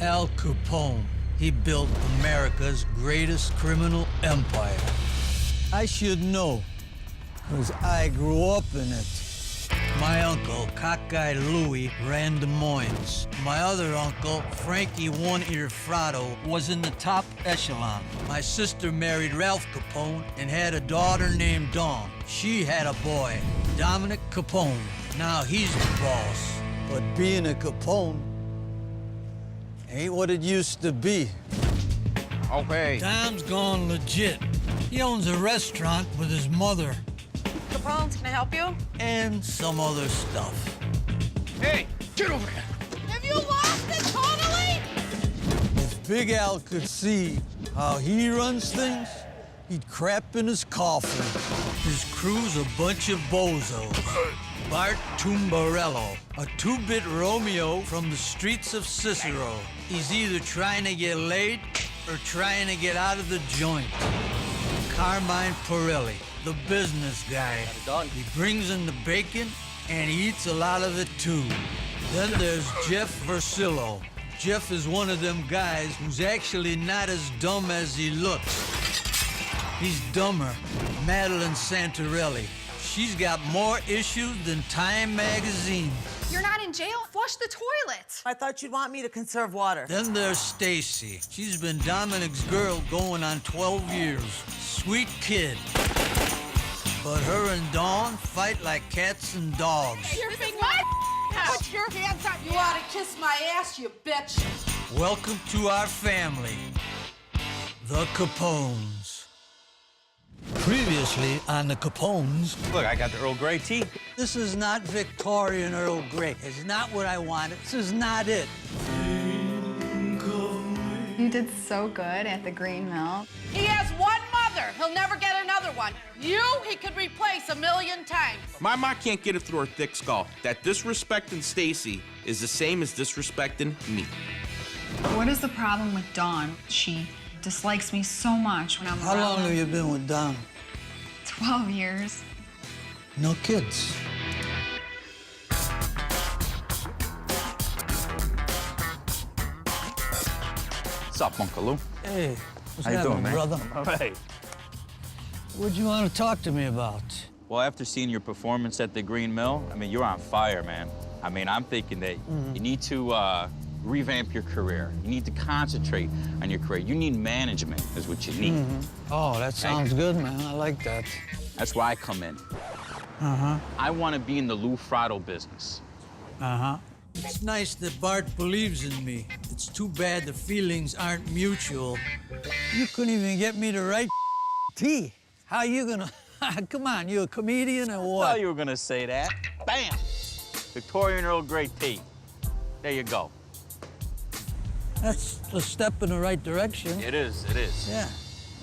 Al Capone. He built America's greatest criminal empire. I should know, because I grew up in it. My uncle, Cockeye Louie, ran Des Moines. My other uncle, Frankie One-Ear Fratto, was in the top echelon. My sister married Ralph Capone and had a daughter named Dawn. She had a boy, Dominic Capone. Now he's the boss. But being a Capone ain't what it used to be. Okay. Dom's gone legit. He owns a restaurant with his mother. Capones, can I help you? And some other stuff. Hey, get over here. Have you lost it totally? If Big Al could see how he runs things, he'd crap in his coffin. His crew's a bunch of bozos. Bart Tumbarello, a two-bit Romeo from the streets of Cicero. He's either trying to get laid or trying to get out of the joint. Carmine Pirelli, the business guy. He brings in the bacon, and he eats a lot of it, too. Then there's Jeff Versillo. Jeff is one of them guys who's actually not as dumb as he looks. He's dumber. Madeline Santarelli. She's got more issues than Time magazine. You're not in jail? Flush the toilet. I thought you'd want me to conserve water. Then there's Stacy. She's been Dominic's girl going on 12 years. Sweet kid. But her and Dawn fight like cats and dogs. Your finger. What? Put your hands up. You ought to kiss my ass, you bitch. Welcome to our family, the Capones. Previously on the Capones. Look, I got the Earl Grey tea. This is not Victorian Earl Grey. It's not what I wanted. This is not it. You did so good at the Green Mill. He has one mother. He'll never get another one. You, he could replace 1,000,000 times. My ma can't get it through her thick skull that disrespecting Stacy is the same as disrespecting me. What is the problem with Dawn? She dislikes me so much when I'm How around. long have you been with Don? 12 years. No kids. What's up, Uncle Lou? Hey, what's How you happening, doing, man? brother? All right. What'd you want to talk to me about? Well, after seeing your performance at the Green Mill, I mean, you're on fire, man. I mean, I'm thinking that you need to revamp your career. You need to concentrate on your career. You need management is what you need. Oh, that sounds good, man. I like that. That's where I come in. I want to be in the Lou Fratto business. It's nice that Bart believes in me. It's too bad the feelings aren't mutual. You couldn't even get me to write tea. How you gonna... Come on, you a comedian or I what? thought you were gonna say that. Bam! Victorian Earl Grey tea. There you go. That's a step in the right direction. It is, it is. Yeah.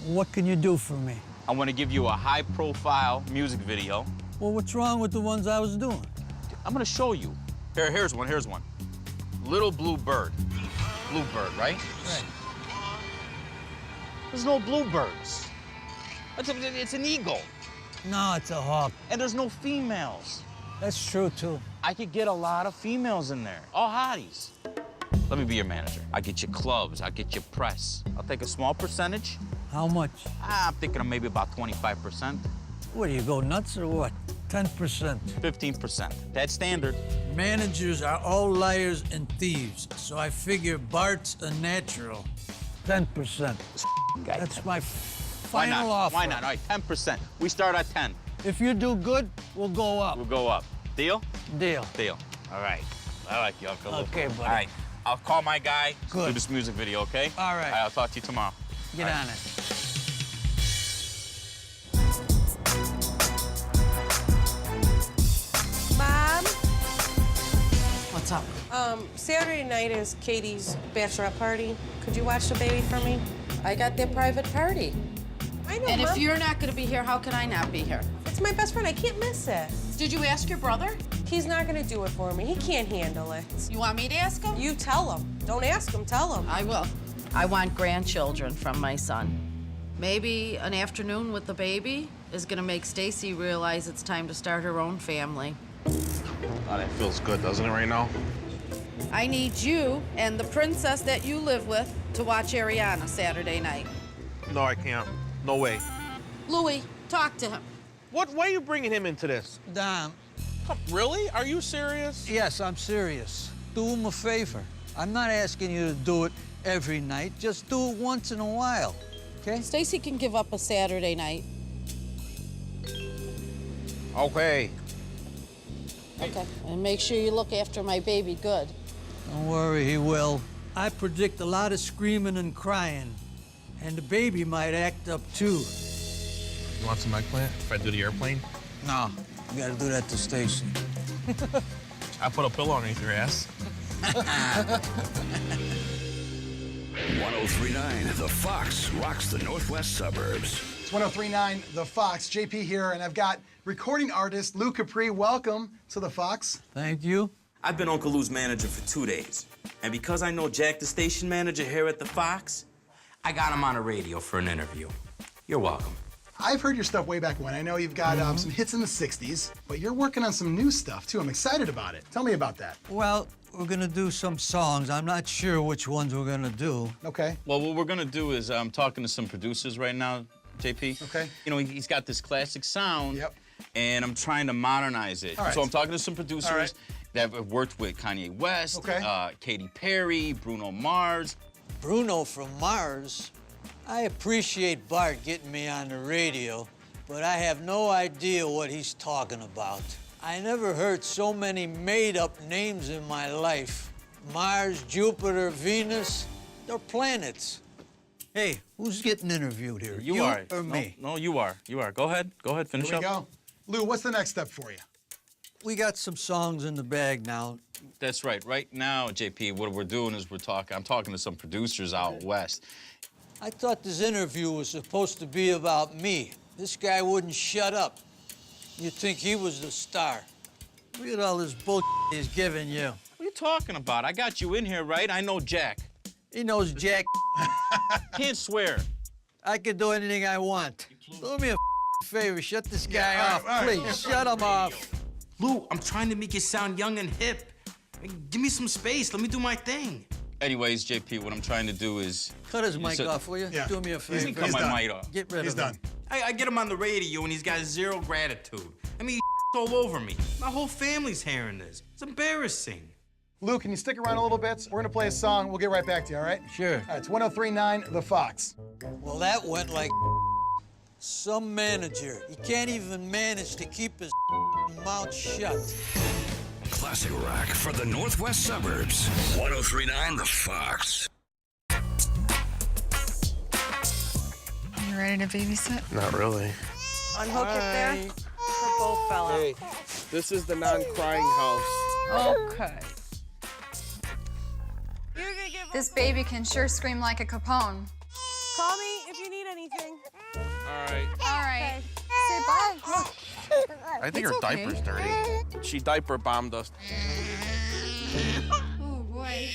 What can you do for me? I want to give you a high-profile music video. Well, what's wrong with the ones I was doing? I'm gonna show you. Here's one, here's one. Little blue bird. Bluebird, right? Right. There's no bluebirds. It's an eagle. No, it's a hawk. And there's no females. That's true, too. I could get a lot of females in there, all hotties. Let me be your manager. I'll get you clubs, I'll get you press. I'll take a small percentage. How much? I'm thinking of maybe about 25%, What, do you go nuts or what? 10%. 15%. That's standard. Managers are all liars and thieves, so I figure Bart's a natural. 10%. Guy. That's my Why final not? offer. Why not? All right, 10%. We start at 10. If you do good, we'll go up. We'll go up. Deal? Deal. Deal. All right. I like you, Uncle Lou. Okay, buddy. All right. I'll call my guy. Good. Do this music video, okay? All right. I'll talk to you tomorrow. Get All right. on it. Mom, What's up? Saturday night is Katie's bachelorette party. Could you watch the baby for me? I got their private party. I know, And Mom. if you're not gonna be here, how can I not be here? It's my best friend. I can't miss it. Did you ask your brother? He's not gonna do it for me. He can't handle it. You want me to ask him? You tell him. Don't ask him, tell him. I will. I want grandchildren from my son. Maybe an afternoon with the baby is gonna make Stacy realize it's time to start her own family. Oh, that feels good, doesn't it, right now? I need you and the princess that you live with to watch Ariana Saturday night. No, I can't. No way. Louis, talk to him. What? Why are you bringing him into this? Dom, Really? Are you serious? yes, I'm serious. Do him a favor. I'm not asking you to do it every night. Just do it once in a while, okay? Stacy can give up a Saturday night. Okay. Okay. And make sure you look after my baby good. Don't worry, he will. I predict a lot of screaming and crying, and the baby might act up too. You want some eggplant? If I do the airplane? No, you gotta do that to Stacy. I put a pillow underneath your ass. 1039 The Fox rocks the northwest suburbs. It's 1039 The Fox. JP here, and I've got recording artist Lou Capri. Welcome to The Fox. Thank you. I've been Uncle Lou's manager for 2 days. And because I know Jack, the station manager here at the Fox, I got him on the radio for an interview. You're welcome. I've heard your stuff way back when. I know you've got some hits in the 60s, but you're working on some new stuff, too. I'm excited about it. Tell me about that. Well, we're gonna do some songs. I'm not sure which ones we're gonna do. Okay. Well, what we're gonna do is I'm talking to some producers right now, JP. Okay. You know, he's got this classic sound. Yep. And I'm trying to modernize it. All right. So I'm talking to some producers All right. that have worked with Kanye West, Okay. Katy Perry, Bruno Mars. Bruno from Mars. I appreciate Bart getting me on the radio, but I have no idea what he's talking about. I never heard so many made-up names in my life. Mars, Jupiter, Venus, they're planets. Hey, who's getting interviewed here? You are. or me? No, you are. You are. Go ahead. Go ahead. Finish Here we up. go. Lou, what's the next step for you? We got some songs in the bag now. That's right. Right now, JP, what we're doing is I'm talking to some producers out west. I thought this interview was supposed to be about me. This guy wouldn't shut up. You'd think he was the star. Look at all this bull he's giving you. What are you talking about? I got you in here, right? I know Jack. He knows Jack. Can't swear. I can do anything I want. Do me a favor, shut this guy all off, right, all right. please. Shut him off. Lou, I'm trying to make you sound young and hip. Give me some space. Let me do my thing. Anyways, JP, what I'm trying to do is... Cut his mic So- off, will you? Yeah. Do me a He's favor. cut my done. mic off. Get rid He's of him. done. I get him on the radio and he's got zero gratitude. I mean, all over me. My whole family's hearing this. It's embarrassing. Lou, can you stick around a little bit? We're gonna play a song. We'll get right back to you, all right? Sure. All right, it's 1039 The Fox. Well, that went like some manager. He can't even manage to keep his mouth shut. Classic rock for the northwest suburbs. 1039 The Fox. You ready to babysit? Not really. Unhook it there for both fellas. Hey, this is the non-crying house. Okay. This baby can sure scream like a Capone. Call me if you need anything. All right. All right. Say bye. I think her It's okay. diaper's dirty. She diaper bombed us. Oh, boy.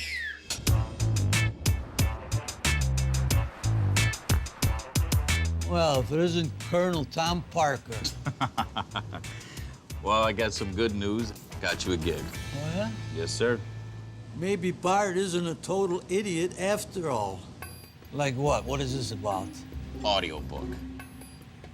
Well, if it isn't Colonel Tom Parker. Well, I got some good news. Got you a gig. Oh, yeah? Yes, sir. Maybe Bart isn't a total idiot after all. Like what? What is this about? Audiobook.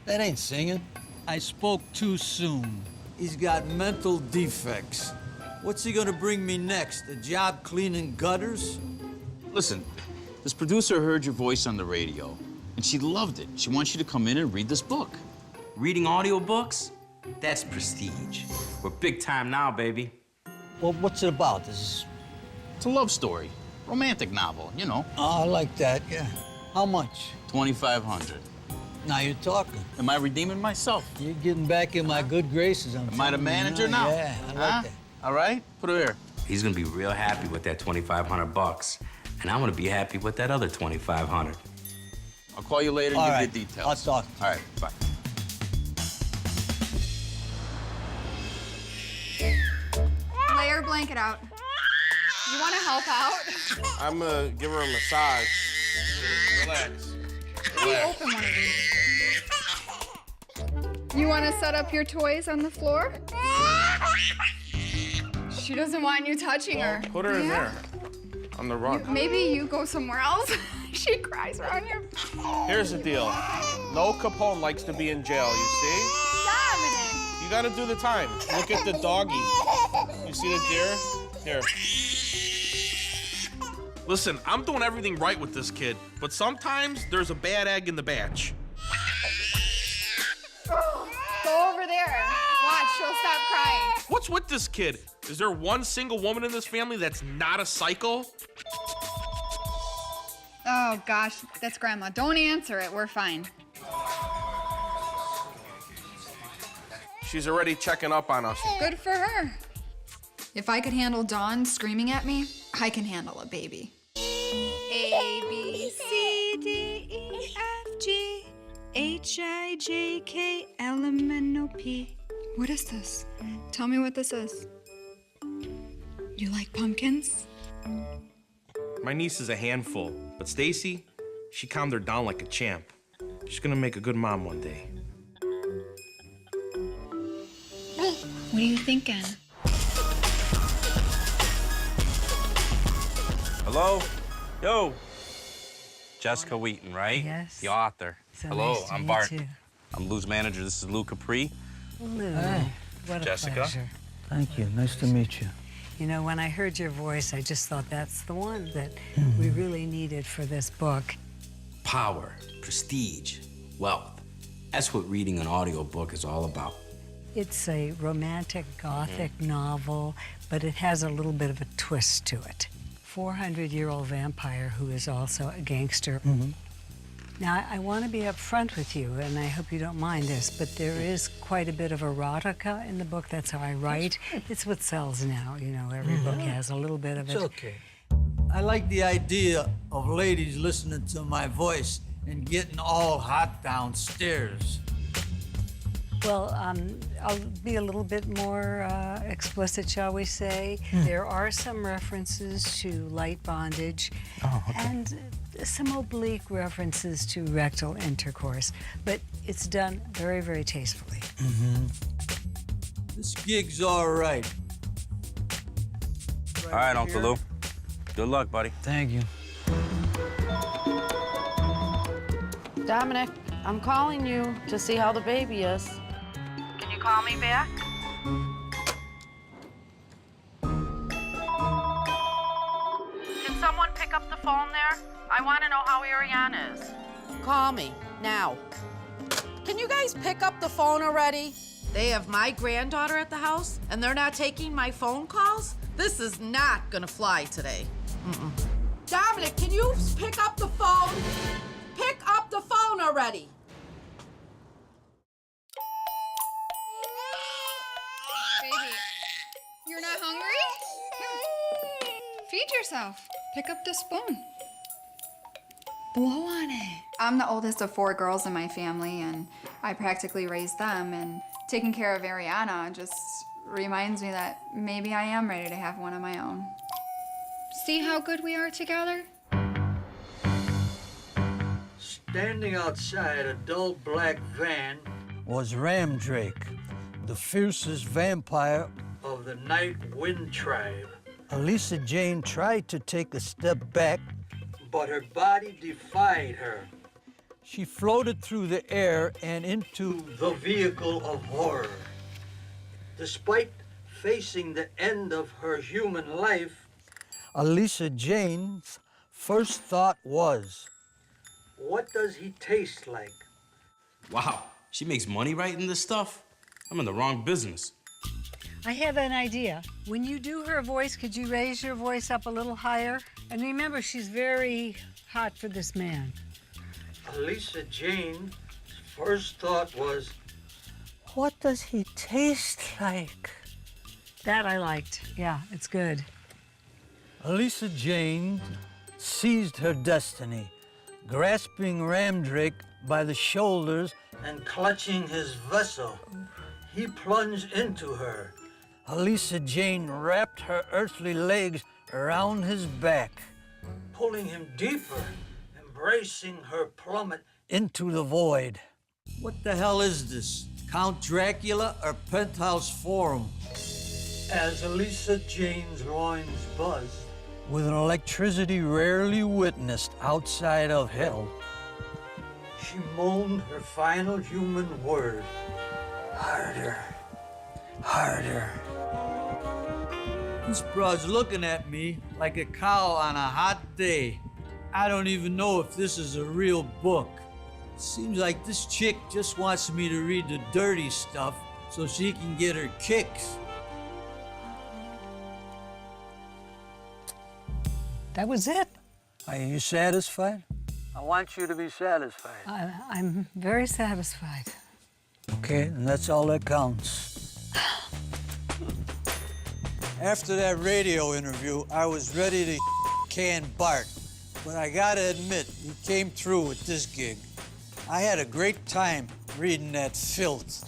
That ain't singing. I spoke too soon. He's got mental defects. What's he gonna bring me next? A job cleaning gutters? Listen, this producer heard your voice on the radio, and she loved it. She wants you to come in and read this book. Reading audiobooks? That's prestige. We're big time now, baby. Well, what's it about? This is... It's a love story, romantic novel, you know. Oh, I like that, yeah. How much? $2,500. Now you're talking. Am I redeeming myself? You're getting back in my good graces. Am I the manager now? Yeah, I like that. All right, put it here. He's gonna be real happy with that $2,500, and I'm gonna be happy with that other $2,500. I'll call you later and All give right, you the details. I'll talk. All right, bye. Lay her blanket out. You want to help out? I'm gonna give her a massage. Relax. Open one of these. You want to set up your toys on the floor? She doesn't want you touching her. Put her in there. On the run. Maybe you go somewhere else. She cries around you. Here's the deal. No Capone likes to be in jail, you see? Dominic! You gotta do the time. Look at the doggy. You see the deer? Here. Listen, I'm doing everything right with this kid, but sometimes there's a bad egg in the batch. Go over there. Watch, she'll stop crying. What's with this kid? Is there one single woman in this family that's not a psycho? Oh, gosh, that's Grandma. Don't answer it. We're fine. She's already checking up on us. Good for her. If I could handle Dawn screaming at me, I can handle a baby. A, B, C, D, E, F, G, H, I, J, K, L, M, N, O, P. What is this? Tell me what this is. You like pumpkins? My niece is a handful, but Stacy, she calmed her down like a champ. She's gonna make a good mom one day. What are you thinking? Hello? Yo. Jessica Wheaton, right? Yes. The author. So Hello, nice to I'm meet Bart. you. I'm Lou's manager. This is Lou Capri. Lou, what a Jessica. pleasure. Thank you. Nice to meet you. You know, when I heard your voice, I just thought that's the one that we really needed for this book. Power, prestige, wealth. That's what reading an audiobook is all about. It's a romantic Gothic novel, but it has a little bit of a twist to it. 400-year-old vampire who is also a gangster. Now, I want to be upfront with you, and I hope you don't mind this, but there is quite a bit of erotica in the book. That's how I write. It's what sells now. You know, every book has a little bit of it. It's okay. I like the idea of ladies listening to my voice and getting all hot downstairs. Well, I'll be a little bit more explicit, shall we say. There are some references to light bondage and some oblique references to rectal intercourse, but it's done very, very tastefully. This gig's all right. All right, Uncle Lou. Good luck, buddy. Thank you. Dominic, I'm calling you to see how the baby is. Can you call me back? Can someone pick up the phone there? I want to know how Ariana is. Call me, now. Can you guys pick up the phone already? They have my granddaughter at the house, and they're not taking my phone calls? This is not gonna fly today. Dominic, can you pick up the phone? Pick up the phone already. Baby, you're not hungry? Here, feed yourself. Pick up the spoon. Blow on it. I'm the oldest of 4 girls in my family, and I practically raised them, and taking care of Ariana just reminds me that maybe I am ready to have one of my own. See how good we are together? Standing outside a dull black van was Ramdrake, the fiercest vampire of the Night Wind tribe. Elisa Jane tried to take a step back, but her body defied her. She floated through the air and into the vehicle of horror. Despite facing the end of her human life, Elisa Jane's first thought was, what does he taste like? Wow, she makes money writing this stuff? I'm in the wrong business. I have an idea. When you do her voice, could you raise your voice up a little higher? And remember, she's very hot for this man. Elisa Jane's first thought was, what does he taste like? That I liked. Yeah, it's good. Elisa Jane seized her destiny, grasping Ramdrake by the shoulders and clutching his vessel. He plunged into her. Elisa Jane wrapped her earthly legs around his back, pulling him deeper, embracing her plummet into the void. What the hell is this? Count Dracula or Penthouse Forum? As Elisa Jane's loins buzzed, with an electricity rarely witnessed outside of hell, she moaned her final human word. Harder, harder. This broad's looking at me like a cow on a hot day. I don't even know if this is a real book. It seems like this chick just wants me to read the dirty stuff so she can get her kicks. That was it. Are you satisfied? I want you to be satisfied. I'm very satisfied. Okay, and that's all that counts. After that radio interview, I was ready to can Bart, but I gotta admit, he came through with this gig. I had a great time reading that filth.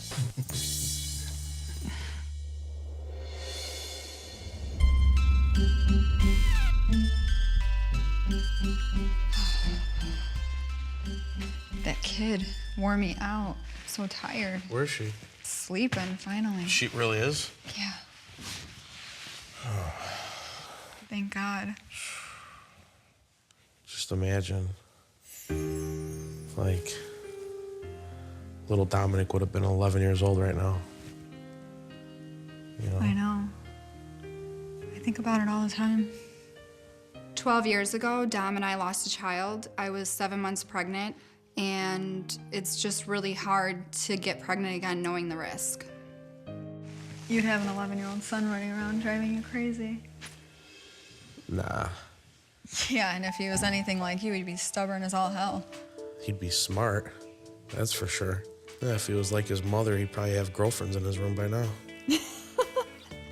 That kid wore me out. So tired. Where is she? Sleeping, finally. She really is? Yeah. Thank God. Just imagine, like, little Dominic would have been 11 years old right now. You know? I know. I think about it all the time. 12 years ago, Dom and I lost a child. I was 7 months pregnant, and it's just really hard to get pregnant again knowing the risk. You'd have an 11-year-old son running around driving you crazy. Nah, Yeah, and if he was anything like you, he'd be stubborn as all hell. he'd be smart, that's for sure. Yeah, if he was like his mother, he'd probably have girlfriends in his room by now.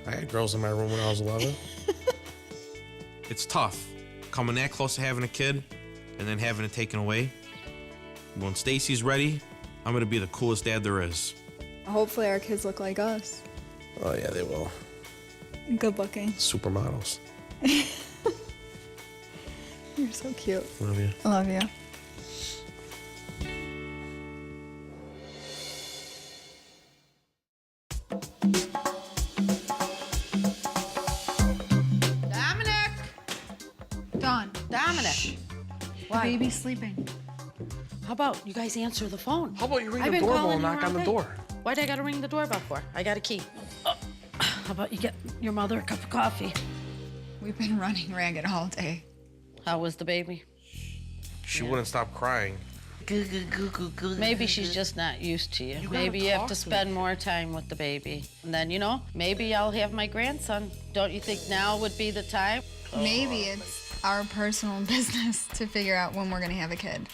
I had girls in my room when I was 11. It's tough, coming that close to having a kid and then having it taken away. When Stacy's ready, I'm gonna be the coolest dad there is. Hopefully our kids look like us. Oh yeah, they will. Good looking. Supermodels. You're so cute. Love you. I love you. Dominic! Dawn, Dominic! the baby's sleeping. How about you guys answer the phone? How about you ring I've the been doorbell calling and you knock all on the day. door? Why'd I gotta ring the doorbell for? I got a key. How about you get your mother a cup of coffee? We've been running ragged all day. How was the baby? She wouldn't stop crying. Maybe she's just not used to you. Maybe you have to spend more time with the baby. And then, you know, maybe I'll have my grandson. Don't you think now would be the time? Maybe it's our personal business to figure out when we're gonna have a kid.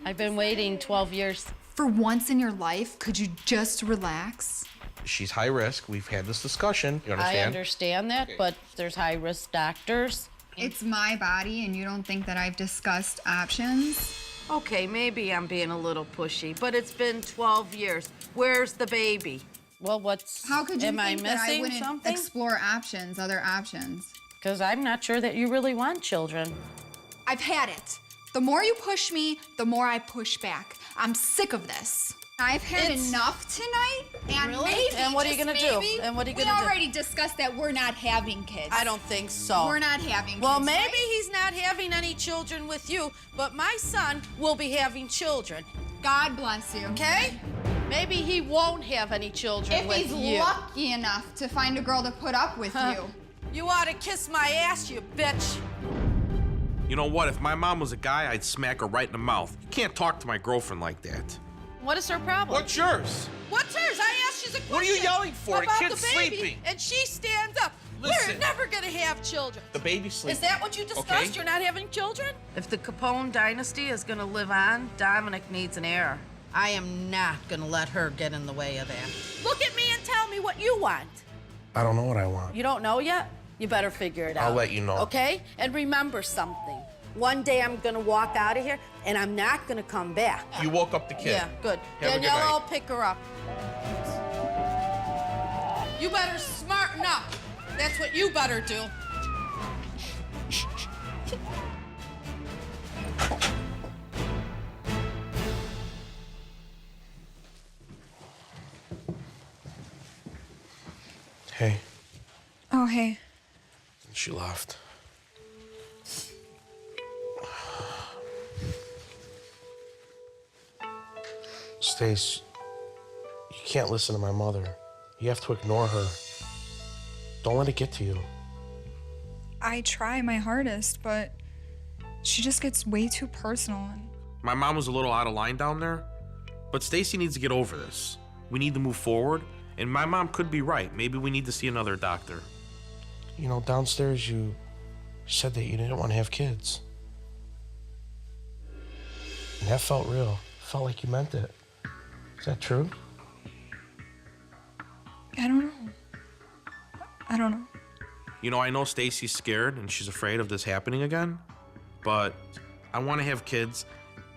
I've been waiting 12 years. For once in your life, could you just relax? She's high risk. We've had this discussion. You I understand? understand that, but there's high-risk doctors. It's my body, and you don't think that I've discussed options? Okay, maybe I'm being a little pushy, but it's been 12 years. Where's the baby? Well, what's... How could you Am I think that I missing wouldn't something? explore options, other options? Because I'm not sure that you really want children. I've had it. The more you push me, the more I push back. I'm sick of this. I've had enough tonight, and Really? maybe, And what are you just gonna do? maybe, And what are you we gonna do? already discussed that we're not having kids. I don't think so. We're not having Well, kids, maybe right? he's not having any children with you, but my son will be having children, God bless you. okay? Maybe he won't have any children If with he's you. lucky enough to find a girl to put up with you. You ought to kiss my ass, you bitch. You know what? If my mom was a guy, I'd smack her right in the mouth. You can't talk to my girlfriend like that. What is her problem? What's yours? What's hers? I asked she's a question. What are you yelling for? The About kid's the baby, sleeping. And she stands up. We're Listen. never gonna have children. The baby's sleeping. Is that what you discussed? Okay. You're not having children? If the Capone dynasty is gonna live on, Dominic needs an heir. I am not gonna let her get in the way of that. Look at me and tell me what you want. I don't know what I want. You don't know yet? You better figure it out. I'll let you know. Okay? And remember something. One day I'm gonna walk out of here and I'm not gonna come back. You woke up the kid. Yeah, good. Have a good Danielle, night. I'll pick her up. You better smarten up. That's what you better do. Hey, Oh, hey. And she left. Stace, you can't listen to my mother. You have to ignore her. Don't let it get to you. I try my hardest, but she just gets way too personal. My mom was a little out of line down there, but Stacy needs to get over this. We need to move forward, and my mom could be right. Maybe we need to see another doctor. You know, downstairs you said that you didn't want to have kids. And that felt real. Felt like you meant it. Is that true? I don't know. I don't know. You know, I know Stacy's scared and she's afraid of this happening again, but I want to have kids,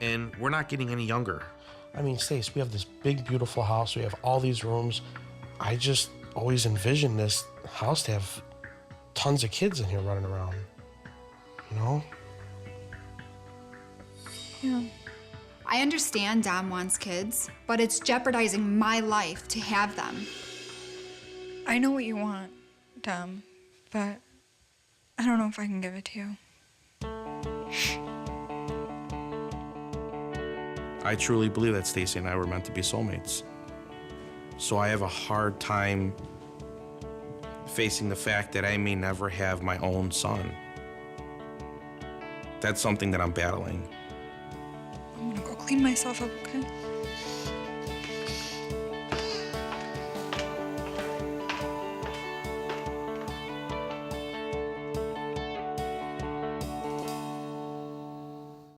and we're not getting any younger. I mean, Stace, we have this big, beautiful house. We have all these rooms. I just always envisioned this house to have tons of kids in here running around. You know? Yeah. I understand Dom wants kids, but it's jeopardizing my life to have them. I know what you want, Dom, but I don't know if I can give it to you. I truly believe that Stacy and I were meant to be soulmates. So I have a hard time facing the fact that I may never have my own son. That's something that I'm battling. I'm gonna go clean myself up, okay?